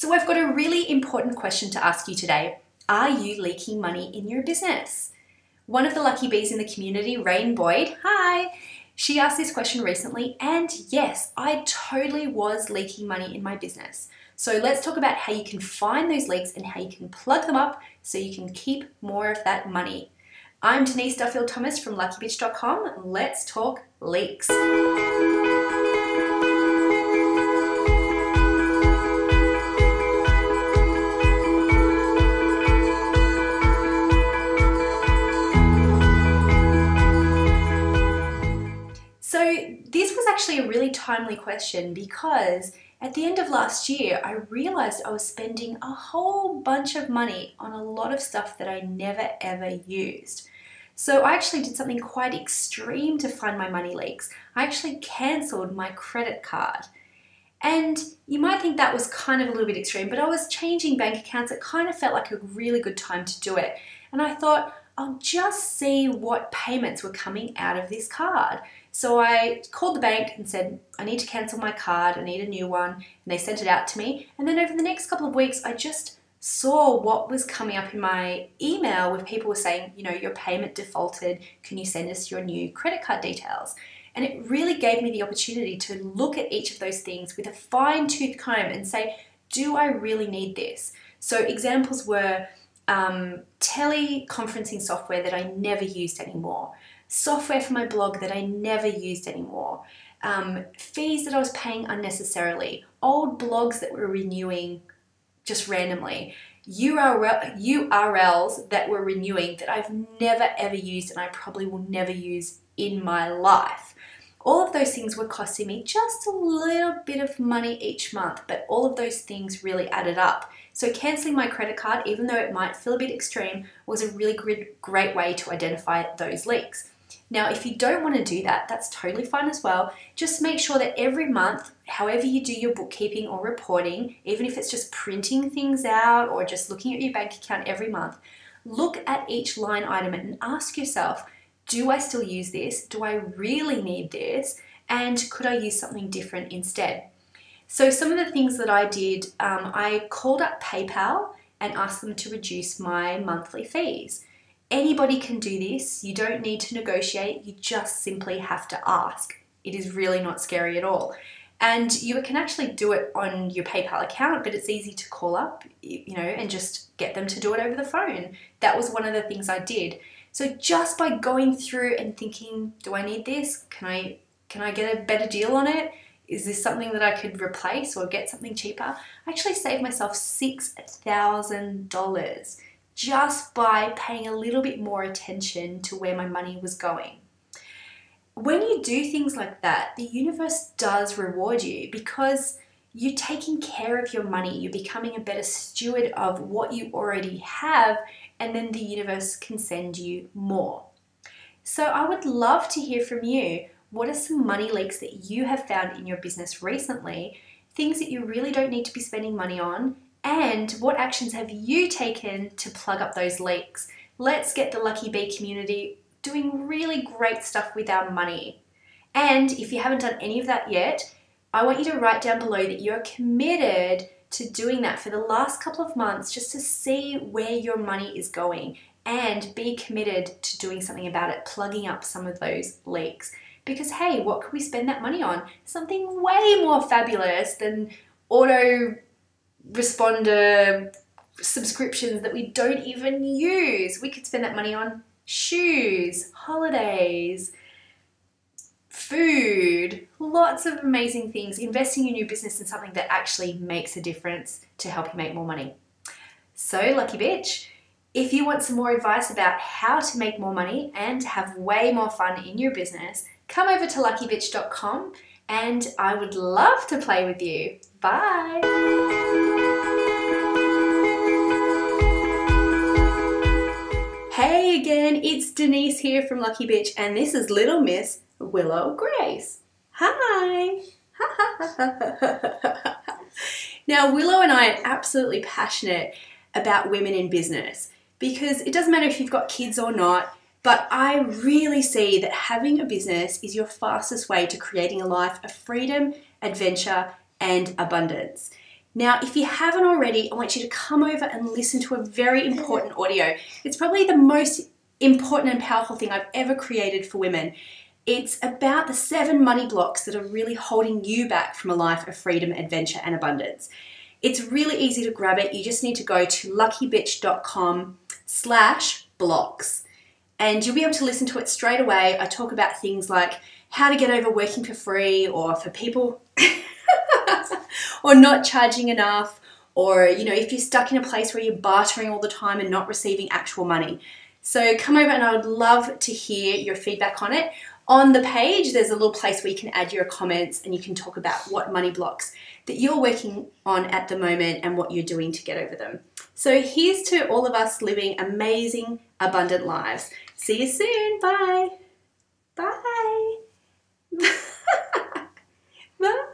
So I've got a really important question to ask you today. Are you leaking money in your business? One of the lucky bees in the community, Rain Boyd, hi, she asked this question recently, and yes, I totally was leaking money in my business. So let's talk about how you can find those leaks and how you can plug them up so you can keep more of that money. I'm Denise Duffield-Thomas from luckybitch.com. Let's talk leaks. So this was actually a really timely question because at the end of last year, I realized I was spending a whole bunch of money on a lot of stuff that I never ever used. So I actually did something quite extreme to find my money leaks. I actually cancelled my credit card. And you might think that was kind of a little bit extreme, but I was changing bank accounts. It kind of felt like a really good time to do it. And I thought, I'll just see what payments were coming out of this card. So I called the bank and said, I need to cancel my card, I need a new one, and they sent it out to me. And then over the next couple of weeks, I just saw what was coming up in my email with people were saying, you know, your payment defaulted, can you send us your new credit card details? And it really gave me the opportunity to look at each of those things with a fine-tooth comb and say, do I really need this? So examples were teleconferencing software that I never used anymore, software for my blog that I never used anymore, fees that I was paying unnecessarily, old blogs that were renewing just randomly, URLs that were renewing that I've never ever used and I probably will never use in my life. All of those things were costing me just a little bit of money each month, but all of those things really added up. So cancelling my credit card, even though it might feel a bit extreme, was a really great way to identify those leaks. Now, if you don't want to do that, that's totally fine as well. Just make sure that every month, however you do your bookkeeping or reporting, even if it's just printing things out or just looking at your bank account every month, look at each line item and ask yourself, do I still use this? Do I really need this? And could I use something different instead? So some of the things that I did, I called up PayPal and asked them to reduce my monthly fees. Anybody can do this. You don't need to negotiate. You just simply have to ask. It is really not scary at all. And you can actually do it on your PayPal account, but it's easy to call up, you know, and just get them to do it over the phone. That was one of the things I did. So just by going through and thinking, do I need this? Can I get a better deal on it? Is this something that I could replace or get something cheaper? I actually saved myself $6,000 just by paying a little bit more attention to where my money was going. When you do things like that, the universe does reward you because you're taking care of your money. You're becoming a better steward of what you already have, and then the universe can send you more. So I would love to hear from you. What are some money leaks that you have found in your business recently? Things that you really don't need to be spending money on, and what actions have you taken to plug up those leaks? Let's get the Lucky Bee community doing really great stuff with our money. And if you haven't done any of that yet, I want you to write down below that you're committed to doing that for the last couple of months just to see where your money is going and be committed to doing something about it, plugging up some of those leaks. Because hey, what could we spend that money on? Something way more fabulous than autoresponder subscriptions that we don't even use. We could spend that money on shoes, holidays, food, lots of amazing things, investing in your business in something that actually makes a difference to help you make more money. So Lucky Bitch, if you want some more advice about how to make more money and have way more fun in your business, come over to luckybitch.com and I would love to play with you. Bye. Hey again, it's Denise here from Lucky Bitch, and this is Little Miss Willow Grace. Hi. Now, Willow and I are absolutely passionate about women in business because it doesn't matter if you've got kids or not, but I really see that having a business is your fastest way to creating a life of freedom, adventure, and abundance. Now, if you haven't already, I want you to come over and listen to a very important audio. It's probably the most important and powerful thing I've ever created for women. It's about the 7 money blocks that are really holding you back from a life of freedom, adventure, and abundance. It's really easy to grab it. You just need to go to luckybitch.com/blocks and you'll be able to listen to it straight away. I talk about things like how to get over working for free, or for people or not charging enough, or if you're stuck in a place where you're bartering all the time and not receiving actual money. So come over and I would love to hear your feedback on it. On the page, there's a little place where you can add your comments and you can talk about what money blocks that you're working on at the moment and what you're doing to get over them. So here's to all of us living amazing, abundant lives. See you soon. Bye. Bye. Bye.